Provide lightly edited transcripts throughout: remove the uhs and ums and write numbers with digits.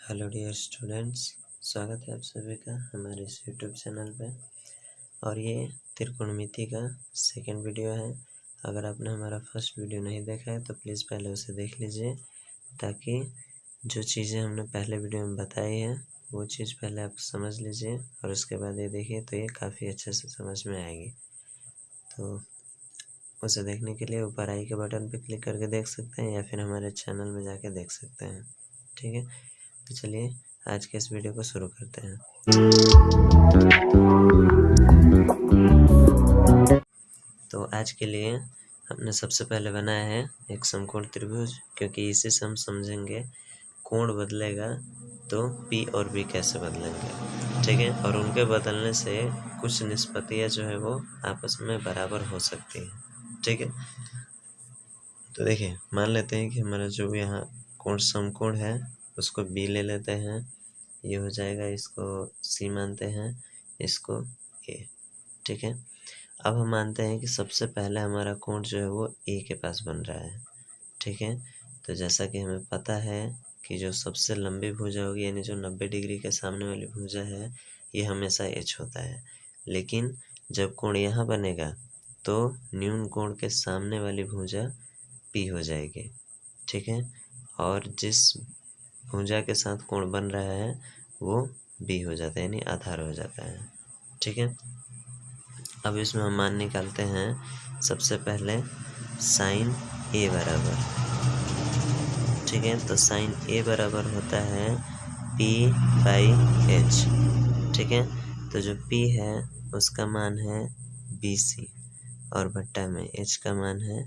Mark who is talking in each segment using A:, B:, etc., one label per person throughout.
A: Hello dear students, स्वागत है आप सभी का हमारे इस यूट्यूब चैनल पे। और ये त्रिकोणमिति का सेकंड वीडियो है। अगर आपने हमारा फर्स्ट वीडियो नहीं देखा है तो प्लीज़ पहले उसे देख लीजिए, ताकि जो चीज़ें हमने पहले वीडियो में बताई है वो चीज़ पहले आप समझ लीजिए और उसके बाद ये देखिए तो ये काफ़ी अच्छे से समझ में आएगी। तो उसे देखने के लिए ऊपर आई के बटन पर क्लिक करके देख सकते हैं या फिर हमारे चैनल में जाके देख सकते हैं। ठीक है, तो चलिए आज के इस वीडियो को शुरू करते हैं। तो आज के लिए हमने सबसे पहले बनाया है एक समकोण त्रिभुज, क्योंकि इसी से हम समझेंगे कोण बदलेगा तो P और B कैसे बदलेंगे। ठीक है, और उनके बदलने से कुछ निष्पत्तियाँ जो है वो आपस में बराबर हो सकती है। ठीक है, तो देखिए मान लेते हैं कि हमारा जो यहाँ कोण समकोण है उसको B ले लेते हैं, ये हो जाएगा, इसको C मानते हैं, इसको A। ठीक है, अब हम मानते हैं कि सबसे पहले हमारा कोण जो है वो A के पास बन रहा है। ठीक है, तो जैसा कि हमें पता है कि जो सबसे लंबी भुजा होगी यानी जो 90 डिग्री के सामने वाली भुजा है ये हमेशा H होता है। लेकिन जब कोण यहाँ बनेगा तो न्यून कोण के सामने वाली भुजा P हो जाएगी। ठीक है, और जिस भुजा के साथ कोण बन रहा है वो B हो जाता है, यानी आधार हो जाता है। ठीक है, अब इसमें हम मान निकालते हैं सबसे पहले साइन A बराबर। ठीक है, तो साइन A बराबर होता है P/H। ठीक है, तो जो P है उसका मान है BC और बट्टा में H का मान है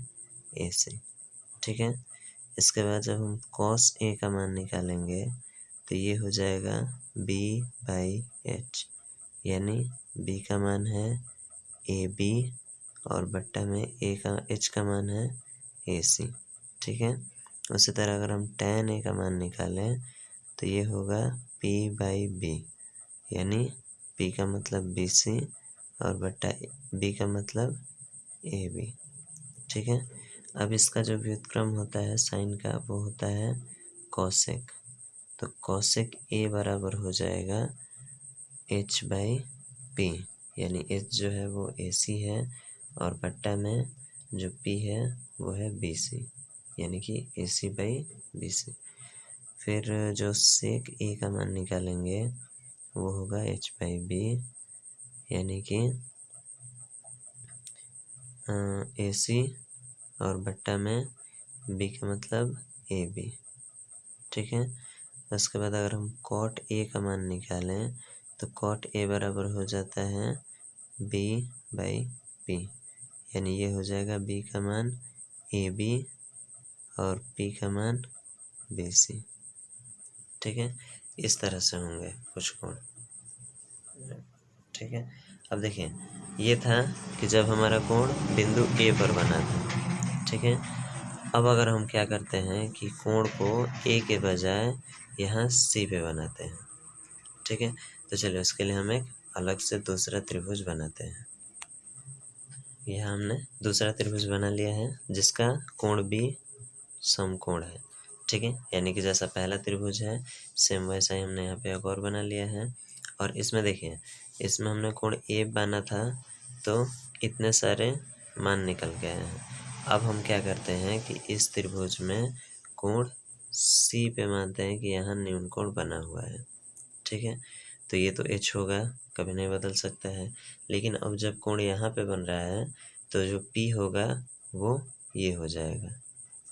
A: AC। ठीक है, इसके बाद जब हम cos A का मान निकालेंगे तो ये हो जाएगा B/H, यानी B का मान है AB और बट्टा में H का मान है AC। ठीक है, उसी तरह अगर हम tan A का मान निकालें तो ये होगा P/B, यानी P का मतलब BC और बट्टा B का मतलब AB। ठीक है, अब इसका जो व्युत्क्रम होता है साइन का वो होता है कोसेक। तो कोसेक A बराबर हो जाएगा H/P, यानी H जो है वो AC है और बट्टा में जो P है वो है BC, यानी कि AC/BC। फिर जो सेक A का मान निकालेंगे वो होगा H/B, यानी कि AC और बट्टा में B का मतलब AB। ठीक है, उसके बाद अगर हम cot A का मान निकालें तो cot A बराबर हो जाता है B/P, यानी ये हो जाएगा B का मान AB और P का मान BC। ठीक है, इस तरह से होंगे कुछ कोण। ठीक है, अब देखिए ये था कि जब हमारा कोण बिंदु A पर बना था। ठीक है, अब अगर हम क्या करते हैं कि कोण को A के बजाय यहाँ C पे बनाते हैं। ठीक है, तो चलिए उसके लिए हम एक अलग से दूसरा त्रिभुज बनाते हैं। यहाँ हमने दूसरा त्रिभुज बना लिया है जिसका कोण भी समकोण है। ठीक है, यानी कि जैसा पहला त्रिभुज है सेम वैसा ही हमने यहाँ पे एक और बना लिया है। और इसमें देखिए इसमें हमने कोण A बना था तो इतने सारे मान निकल गए हैं। अब हम क्या करते हैं कि इस त्रिभुज में कोण C पे मानते हैं कि यहाँ न्यून कोण बना हुआ है। ठीक है, तो ये तो H होगा, कभी नहीं बदल सकता है। लेकिन अब जब कोण यहाँ पे बन रहा है तो जो P होगा वो ये हो जाएगा,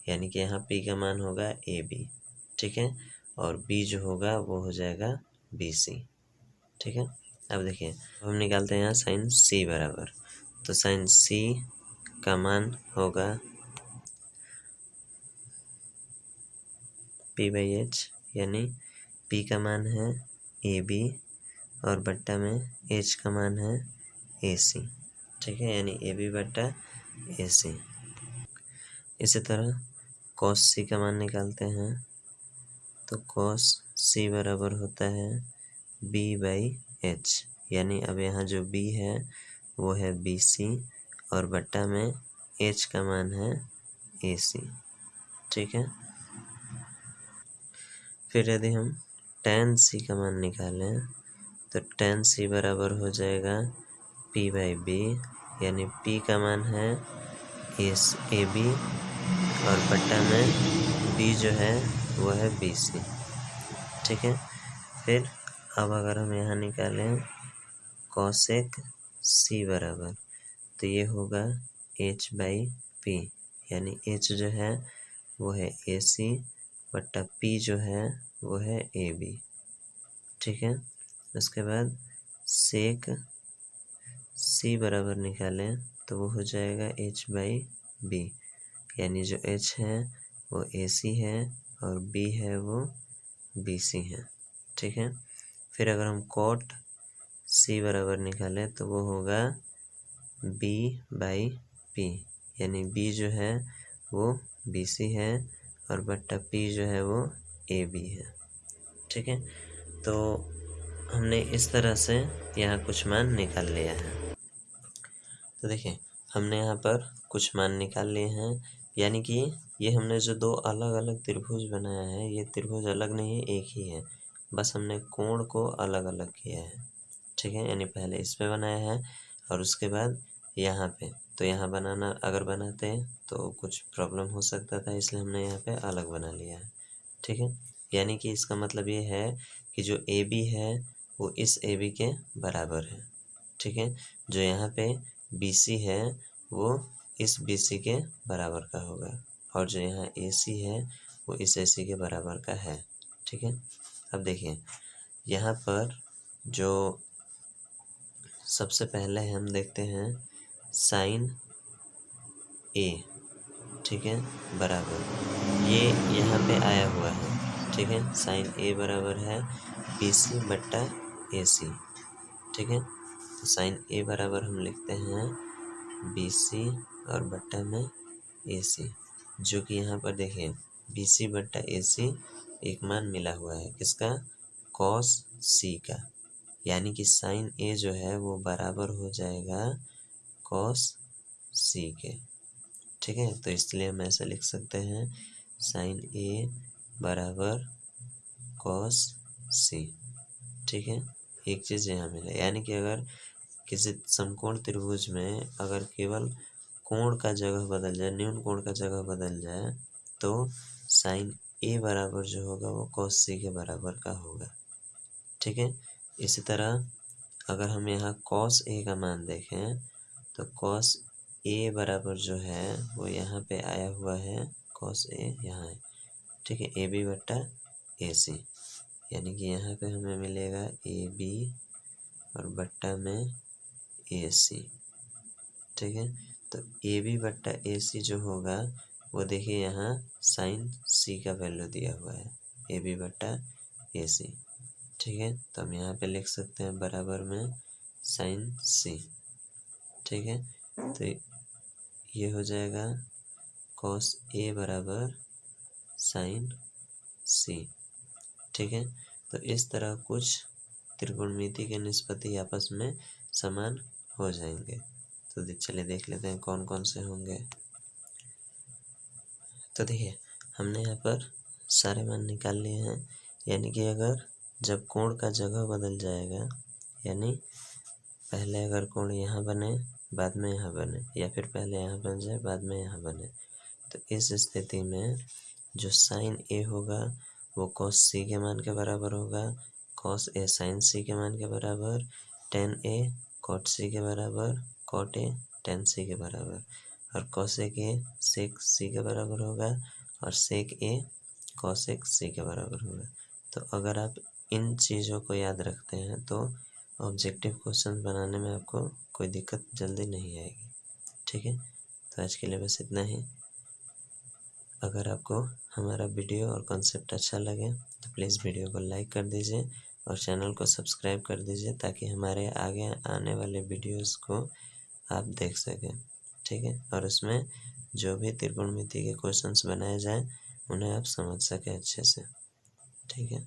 A: यानी कि यहाँ P का मान होगा AB। ठीक है, और B जो होगा वो हो जाएगा BC। ठीक है, अब देखिए हम निकालते हैं यहाँ साइन C बराबर, तो साइन C का मान होगा P/H, यानी P का मान है AB और बट्टा में H का मान है AC। ठीक है, यानी AB बट्टा AC। इसी तरह cos C का मान निकालते हैं तो cos C बराबर होता है B/H, यानी अब यहाँ जो B है वो है BC और बट्टा में H का मान है AC। ठीक है, फिर यदि हम tan c का मान निकालें तो tan c बराबर हो जाएगा p/b, यानी p का मान है AB और बट्टा में b जो है वो है BC। ठीक है, फिर अब अगर हम यहाँ निकालें cosec c बराबर, तो ये होगा h/p, यानी h जो है वो है AC बट्टा p जो है वो है AB। ठीक है, उसके बाद sec c बराबर निकालें तो वो हो जाएगा h/b, यानी जो h है वो AC है और b है वो BC है। ठीक है, फिर अगर हम cot c बराबर निकालें तो वो होगा b/p, यानी b जो है वो BC है और बट्टा p जो है वो AB है। ठीक है, तो हमने इस तरह से यहाँ कुछ मान निकाल लिया है। तो देखिए हमने यहाँ पर कुछ मान निकाल लिए हैं, यानी कि ये हमने जो दो अलग अलग त्रिभुज बनाया है, ये त्रिभुज अलग नहीं है, एक ही है, बस हमने कोण को अलग अलग किया है। ठीक है, यानी पहले इस पे बनाया है और उसके बाद यहाँ पे, तो यहाँ बनाना अगर बनाते तो कुछ प्रॉब्लम हो सकता था, इसलिए हमने यहाँ पे अलग बना लिया है। ठीक है, यानी कि इसका मतलब ये है कि जो AB है वो इस AB के बराबर है। ठीक है, जो यहाँ पे BC है वो इस BC के बराबर का होगा और जो यहाँ AC है वो इस AC के बराबर का है। ठीक है, अब देखिए यहाँ पर जो सबसे पहले हम देखते हैं sin A, ठीक है, बराबर ये यहाँ पे आया हुआ है। ठीक है, sin A बराबर है BC बट्टा AC। ठीक है, तो sin A बराबर हम लिखते हैं BC और बट्टा में AC, जो कि यहाँ पर देखिए BC बट्टा AC एक मान मिला हुआ है किसका, cos C का, यानी कि sin A जो है वो बराबर हो जाएगा cos C के। ठीक है, तो इसलिए हम ऐसा लिख सकते हैं sin A बराबर cos C। ठीक है, एक चीज़ यहाँ मिला, यानी कि अगर किसी समकोण त्रिभुज में अगर केवल कोण का जगह बदल जाए, न्यून कोण का जगह बदल जाए, तो sin A बराबर जो होगा वो cos C के बराबर का होगा। ठीक है, इसी तरह अगर हम यहाँ cos A का मान देखें तो cos A बराबर जो है वो यहाँ पे आया हुआ है, cos A यहाँ है। ठीक है, AB बट्टा AC, यानी कि यहाँ पे हमें मिलेगा AB और बट्टा में AC। ठीक है, तो AB बट्टा AC जो होगा वो देखिए यहाँ sin C का वैल्यू दिया हुआ है, AB बट्टा AC। ठीक है, तो हम यहाँ पे लिख सकते हैं बराबर में sin C। ठीक है, तो ये हो जाएगा cos A बराबर sin C। ठीक है, तो इस तरह कुछ त्रिकोणमिति के निष्पत्ति आपस में समान हो जाएंगे। तो चलिए देख लेते हैं कौन कौन से होंगे। तो देखिए हमने यहाँ पर सारे मान निकाल लिए हैं, यानी कि अगर जब कोण का जगह बदल जाएगा, यानी पहले अगर कोण यहाँ बने बाद में यहाँ बने, या फिर पहले यहाँ बन जाए बाद में यहाँ बने, तो इस स्थिति में जो sin A होगा वो cos C के मान के बराबर होगा, cos A sin C के मान के बराबर, tan A cot C के बराबर, cot A tan C के बराबर, और cosec A sec C के बराबर होगा और sec A cosec C के बराबर होगा। तो अगर आप इन चीज़ों को याद रखते हैं तो ऑब्जेक्टिव क्वेश्चन बनाने में आपको कोई दिक्कत जल्दी नहीं आएगी। ठीक है, तो आज के लिए बस इतना ही। अगर आपको हमारा वीडियो और कॉन्सेप्ट अच्छा लगे तो प्लीज़ वीडियो को लाइक कर दीजिए और चैनल को सब्सक्राइब कर दीजिए, ताकि हमारे आगे आने वाले वीडियोस को आप देख सकें। ठीक है, और उसमें जो भी त्रिकोणमिति के क्वेश्चंस बनाए जाएं उन्हें आप समझ सकें अच्छे से। ठीक है।